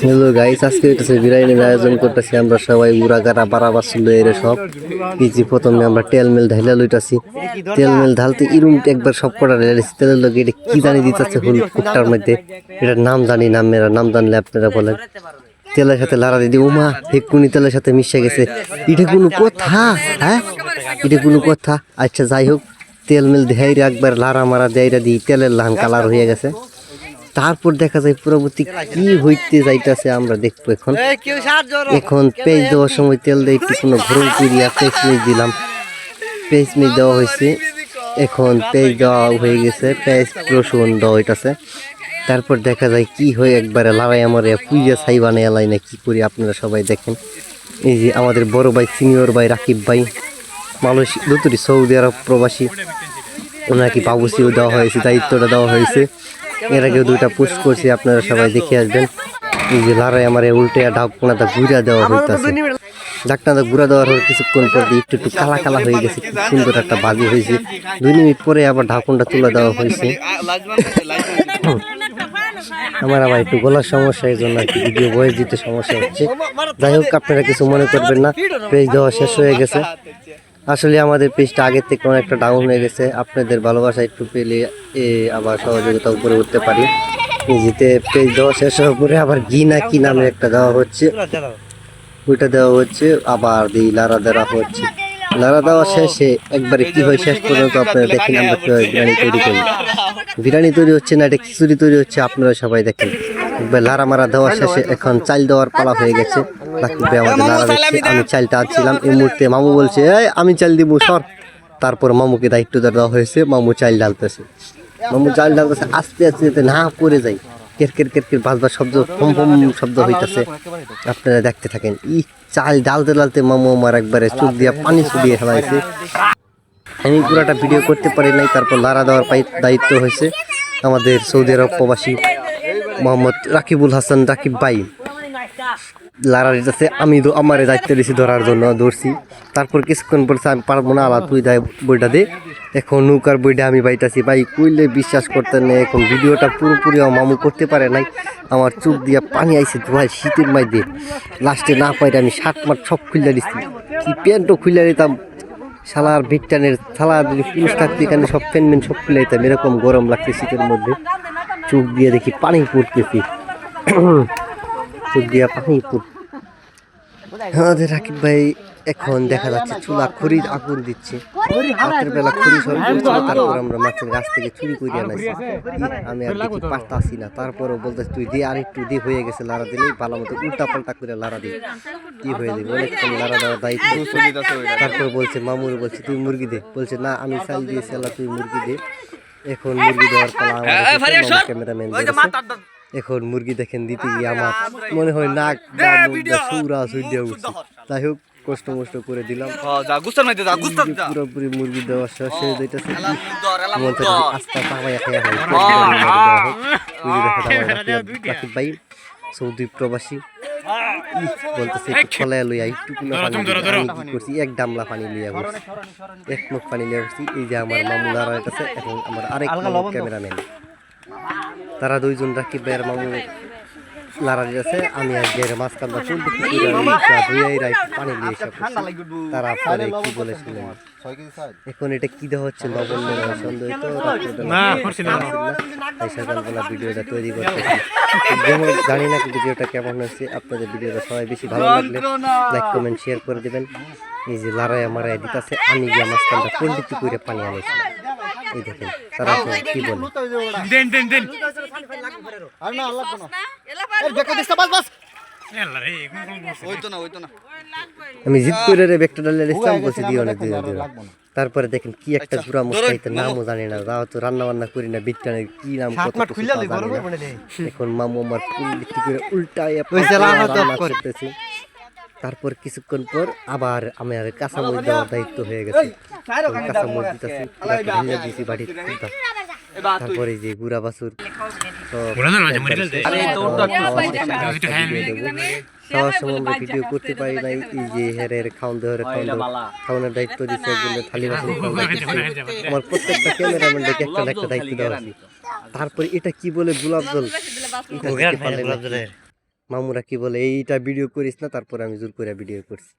Hello guys, আজকে হইতেছে বিরিয়ানির আয়োজন করতেছি আমরা সবাই উড়াগাড়া বারাবার ছিল এর সব কিছু। প্রথমে আমরা তেল মেল ঢাইলা লইতাছি। তেল মেল ঢালতে ইরুম একবার সব কটা ঢাইলাছি তেলের লগে। এটা কি জানি দিতেছে হল কুকটার মধ্যে, এটার নাম জানি না, মেরা নাম জানলে আপনারা বলেন। তেলের সাথে লাড়া দিয়ে উমা হেকুনি তেলের সাথে মিশে গেছে। এটা কোনো কথা? হ্যাঁ, এটা কোনো কথা? আচ্ছা যাই হোক, তেল মেল দেয় একবার লাড়া মারা দেয় দিয়ে তেলের লান কালার হয়ে গেছে। তারপর দেখা যায় পরবর্তী কি হইতে যাইতেছে আমরা দেখবো। এখন পেঁয়াজ দেওয়ার সময় তেল দিয়ে একটু কোনো গরম করিয়া পেঁয়াজ দিলাম। পেঁয়াজ দেওয়া হয়েছে, এখন পেঁয়াজ দেওয়া হয়ে গেছে, পেঁয়াজ রসুন দেওয়া হইতেছে। তারপর দেখা যায় কি হয়, একবারে লড়াই আমার পুইয়া ছাই বানাই এলাই না কি করি আপনারা সবাই দেখেন। এই যে আমাদের বড় ভাই, সিনিয়র ভাই রাকিব ভাই, মালয়েশিয়া সৌদি আরব প্রবাসী, ওনাকে বাবুসিও দেওয়া হয়েছে, দায়িত্বটা দেওয়া হয়েছে। এর আগেও দুইটা পোস্ট করছি, আপনারা সবাই দেখে আসবেন। এই যে লড়াই আমার উল্টে ঢাকনাটা ঘুরা দেওয়া হইতেছে। ঢাকনাটা ঘুরা দেওয়ার পর কিছুক্ষণ পর একটু একটু কালা কালা হয়ে গেছে, খুব সুন্দর একটা ভাজি হয়েছে। 2 মিনিট পরে আবার ঢাকনটা তুলে দেওয়া হয়েছে। আমার আবার একটু গলার সমস্যা, এই জন্য ভিডিও ভয়েস দিতে সমস্যা হচ্ছে। যাই হোক, আপনারা কিছু মনে করবেন না। পেজ দেওয়া শেষ হয়ে গেছে। আসলে আমাদের পেজটা আগের থেকে অনেকটা ডাউন হয়ে গেছে। আপনাদের ভালোবাসা একটু পেলে আবার সহযোগিতা উপরে উঠতে পারি। নিজেতে পেজ দেওয়া শেষ হওয়ার পরে আবার ঘি না কি নামে একটা দেওয়া হচ্ছে, ওইটা দেওয়া হচ্ছে। আবার লাড়া দেওয়া হচ্ছে। লাড়া দেওয়া শেষে একবারে কি হয় শেষ পর্যন্ত আপনারা দেখেন আমরা কীভাবে বিরিয়ানি তৈরি করি। বিরিয়ানি তৈরি হচ্ছে না, এটা খিচুড়ি তৈরি হচ্ছে, আপনারা সবাই দেখেন। একবার লাড়া মারা দেওয়া শেষে এখন চাল দেওয়ার পালা হয়ে গেছে। আমাদের লাড়া দিচ্ছে, আমি চালটা আনছিলাম। এই মুহূর্তে মামু বলছে আমি চাল দিব সর। তারপর মামুকে দায়িত্ব দেওয়া হয়েছে, মামু চাল ঢালতেছে। আস্তে আস্তে যাতে না পড়ে যায়। কেরকের কেরকের বাজবার শব্দ, ফম ফম শব্দ হইতেছে, আপনারা দেখতে থাকেন। চাল ডালতে ডালতে মামু আমার একবারে চোখ দিয়া পানি ছুটিয়ে ফেলাইছে। আমি পুরাটা ভিডিও করতে পারি নাই। তারপর লাড়া দেওয়ার দায়িত্ব হয়েছে আমাদের সৌদি আরব প্রবাসী মোহাম্মদ রাকিবুল হাসান রাকিব ভাই। লাড়া দিতেছে, আমি আমার দায়িত্ব দিয়েছি ধরার জন্য, ধরছি। তারপর কিছুক্ষণ বলছে আমি পারবো না, আলা তুই দেয় বইটা দে। এখন নৌকার বইটা আমি বাইতাছি। ভাই কইলে বিশ্বাস করতে নেই, এখন ভিডিওটা পুরোপুরি মামু করতে পারে নাই। আমার চোখ দিয়ে পানি আইছে ধোয়াই শীতের মাইতে। লাস্টে না পাইলে আমি শার্ট মাঠ সব খুলে দিচ্ছি, কি প্যান্টও খুলে দিতাম। শালার ভিটানের থালা যদি পুরুষ থাকতে এখানে সব প্যান্ট মেন সব খুলে দিতাম। এরকম গরম লাগছে শীতের মধ্যে। চোখ দিয়ে দেখি পানি পড়তেছি, চোখ দিয়ে পানি পড়। আমাদের রাকিব ভাই এখন দেখা যাচ্ছে চুলা খড়ির আগুন দিচ্ছে। রাতের বেলা খড়ি সব করছিল, তারপর আমরা মাছের গাছ থেকে চুরি করে আনাইছি। আমি আর দেখি পারতাছি না, তারপরও বলতে তুই দে, আর একটু দে, হয়ে গেছে লাড়া দিলেই ভালো মতো উল্টা পাল্টা করে লাড়া দিই, কি হয়ে যাবে অনেকক্ষণ লাড়া দেওয়ার দায়িত্ব। তারপর বলছে মামুর, বলছে তুই মুরগি দে, বলছে না আমি চাল দিয়েছি, আল্লাহ তুই মুরগি দে। এখন মুরগি দেওয়ার পালা আমাদের ক্যামেরাম্যান। এখন মুরগি দেখেন দিতে গিয়ে আমার মনে হয় নাক সুরা সুইডিয়া উঠছে। যাই হোক, কষ্ট মষ্ট করে দিলাম। পুরোপুরি মুরগি দেওয়া শেষ হয়ে যাইতেছে। আস্তা পাওয়া রাকিব ভাই সৌদি প্রবাসী বলতেছে একটু খোলায় লইয়া একটু করছি, এক গামলা পানি লিয়া করছি, এক মুখ পানি লিয়া করছি। এই যে আমার মামু দাঁড়াইতেছে, এখন আমার আরেক ক্যামেরাম্যান, তারা দুইজন রাকিব ভাইয়ের মামু লাড়া দিয়েছে। আমি একবার মাঝখানটা চলতে পানি দিয়ে তারা পরে কি বলে শুনে। এখন এটা কি দেওয়া হচ্ছে, লবণ সন্দেহ তো সকালবেলা ভিডিওটা তৈরি করতেছি। যেমন জানি না ভিডিওটা কেমন হয়েছে। আপনাদের ভিডিওটা সবাই বেশি ভালো লাগলে লাইক কমেন্ট শেয়ার করে দেবেন। এই যে লাড়াই মারাই দিতেছে, আমি গিয়ে মাঝখানটা পন্ডিত করে পানি আনাইছি। এই দেখেন তারা কি বলে। আমি জিদ করে রে ব্যাগটা ডালে ইসলাম বলছি দিও না দিও দিও। তারপরে দেখেন কি একটা জোড়া মশলাইতে নামও জানি না, যাও তো রান্না বান্না করি না, বিটটানের কি নাম এখন মামু আমার করে উল্টায় করতেছি। তারপর কিছুক্ষণ পর আবার আমার কাঁচামরিচ দেওয়ার দায়িত্ব হয়ে গেছে। কাঁচামরিচ দিয়েছি বাড়ির। তারপরে যে গুড়া বাছুর খাওয়ার সময় আমরা ভিডিও করতে পারি নাই। এই যে হেরের খাওয়ানোর দায়িত্ব দিচ্ছে, থালি বাসন। আমার প্রত্যেকটা ক্যামেরাম্যানকে একটা একটা দায়িত্ব দেওয়া উচিত। তারপরে এটা কি বলে গোলাপ জল, এটা দিতে পারলে নাকি। মামুরা কি বলে এইটা ভিডিও করিস না, তারপরে আমি জোর করে ভিডিও করছি।